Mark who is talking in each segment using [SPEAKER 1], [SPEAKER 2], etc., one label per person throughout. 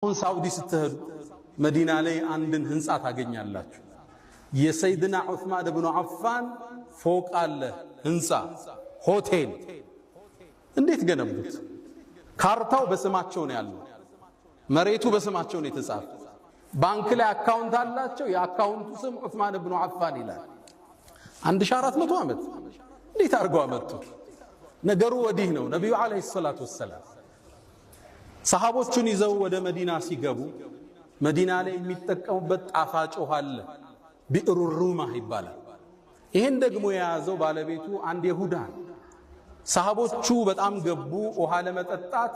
[SPEAKER 1] አሁን ሳዑዲ ስትሄዱ መዲና ላይ አንድን ህንጻ ታገኛላችሁ። የሰይድና ዑስማን ኢብኑ አፋን ፎቅ አለ፣ ህንጻ፣ ሆቴል። እንዴት ገነቡት? ካርታው በስማቸው ነው ያለው፣ መሬቱ በስማቸው ነው የተጻፈ። ባንክ ላይ አካውንት አላቸው፣ የአካውንቱ ስም ዑስማን ኢብኑ አፋን ይላል። 1400 ዓመት እንዴት አድርገው አመጡት? ነገሩ ወዲህ ነው። ነቢዩ ዓለይሂ ሰላቱ ወሰላም ሰሃቦቹን ይዘው ወደ መዲና ሲገቡ መዲና ላይ የሚጠቀሙበት ጣፋጭ ውሃ አለ፣ ቢዕሩ ሩማህ ይባላል። ይሄን ደግሞ የያዘው ባለቤቱ አንድ ይሁዳ ነው። ሰሃቦቹ በጣም ገቡ። ውሃ ለመጠጣት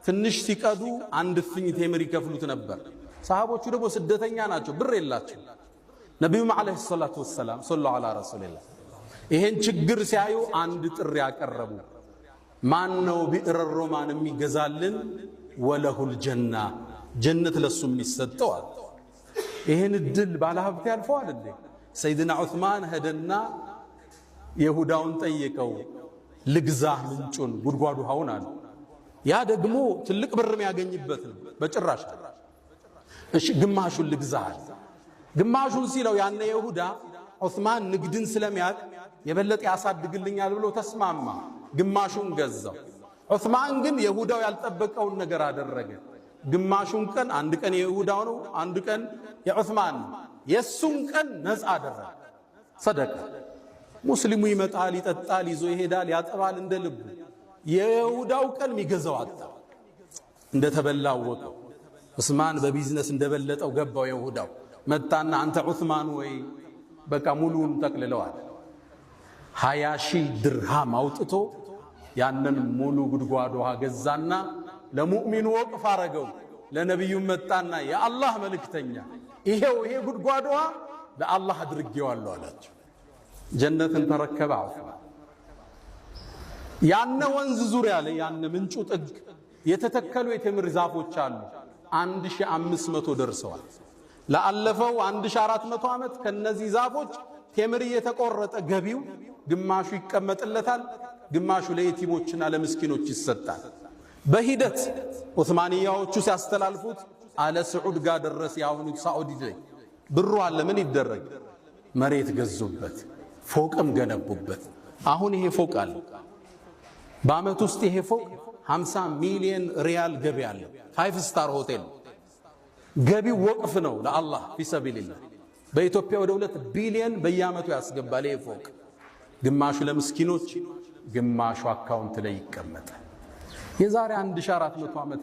[SPEAKER 1] ትንሽ ሲቀዱ አንድ እፍኝ ቴምር ይከፍሉት ነበር። ሰሃቦቹ ደግሞ ስደተኛ ናቸው፣ ብር የላቸው። ነቢዩም ዓለይሂ ሰላቱ ወሰላም ሰለላሁ ዐላ ረሱሊላህ ይሄን ችግር ሲያዩ አንድ ጥሪ ያቀረቡ። ማን ነው ቢዕረ ሩማን የሚገዛልን? ወለሁል ጀና፣ ጀነት ለሱ የሚሰጠው አለ። ይሄን እድል ባለሀብት ያልፈዋል እንዴ? ሰይድና ዑስማን ሄደና ይሁዳውን ጠየቀው፣ ልግዛህ ምንጩን ጉድጓዱ ውሃውን አለ። ያ ደግሞ ትልቅ ብር የሚያገኝበት ነው። በጭራሽ እሺ ግማሹን ልግዛህ። ግማሹን ሲለው ያነ ይሁዳ ዑስማን ንግድን ስለሚያውቅ የበለጠ ያሳድግልኛል ብሎ ተስማማ። ግማሹን ገዛው። ዑስማን ግን ይሁዳው ያልጠበቀውን ነገር አደረገ። ግማሹን ቀን አንድ ቀን የይሁዳው ነው፣ አንድ ቀን የዑስማን፣ የሱን ቀን ነፃ አደረገ። ሰደቀ። ሙስሊሙ ይመጣል፣ ይጠጣል፣ ይዞ ይሄዳል፣ ያጠባል እንደ ልቡ። የይሁዳው ቀን የሚገዛው አጣ። እንደተበላ አወቀው። ዑስማን በቢዝነስ እንደበለጠው ገባው። ይሁዳው መጣና አንተ ዑስማን ወይ በቃ ሙሉን ጠቅልለዋል። 20,000 ድርሃም አውጥቶ ያንን ሙሉ ጉድጓድ ውሃ ገዛና ለሙእሚኑ ወቅፍ አረገው። ለነቢዩ መጣና የአላህ መልእክተኛ ይሄው ይሄ ጉድጓድ ውሃ ለአላህ አድርጌዋለሁ አላቸው። ጀነትን ተረከበ ዑስማን። ያነ ወንዝ ዙሪያ ላይ ያነ ምንጩ ጥግ የተተከሉ የቴምር ዛፎች አሉ። 1500 ደርሰዋል። ለአለፈው 1400 ዓመት ከነዚህ ዛፎች ቴምር እየተቆረጠ ገቢው ግማሹ ይቀመጥለታል፣ ግማሹ ለየቲሞችና ለምስኪኖች ይሰጣል። በሂደት ዑስማንያዎቹ ሲያስተላልፉት አለ ስዑድ ጋር ደረስ። ያሁኑ ሳዑዲ ላይ ብሩ አለ። ምን ይደረግ? መሬት ገዙበት፣ ፎቅም ገነቡበት። አሁን ይሄ ፎቅ አለ። በአመት ውስጥ ይሄ ፎቅ 50 ሚሊዮን ሪያል ገቢ አለ። 5 ስታር ሆቴል። ገቢው ወቅፍ ነው ለአላህ ፊሰቢልላህ። በኢትዮጵያ ወደ 2 ቢሊዮን በየአመቱ ያስገባል ይሄ ፎቅ። ግማሹ ለምስኪኖች፣ ግማሹ አካውንት ላይ ይቀመጣል። የዛሬ 1400 ዓመት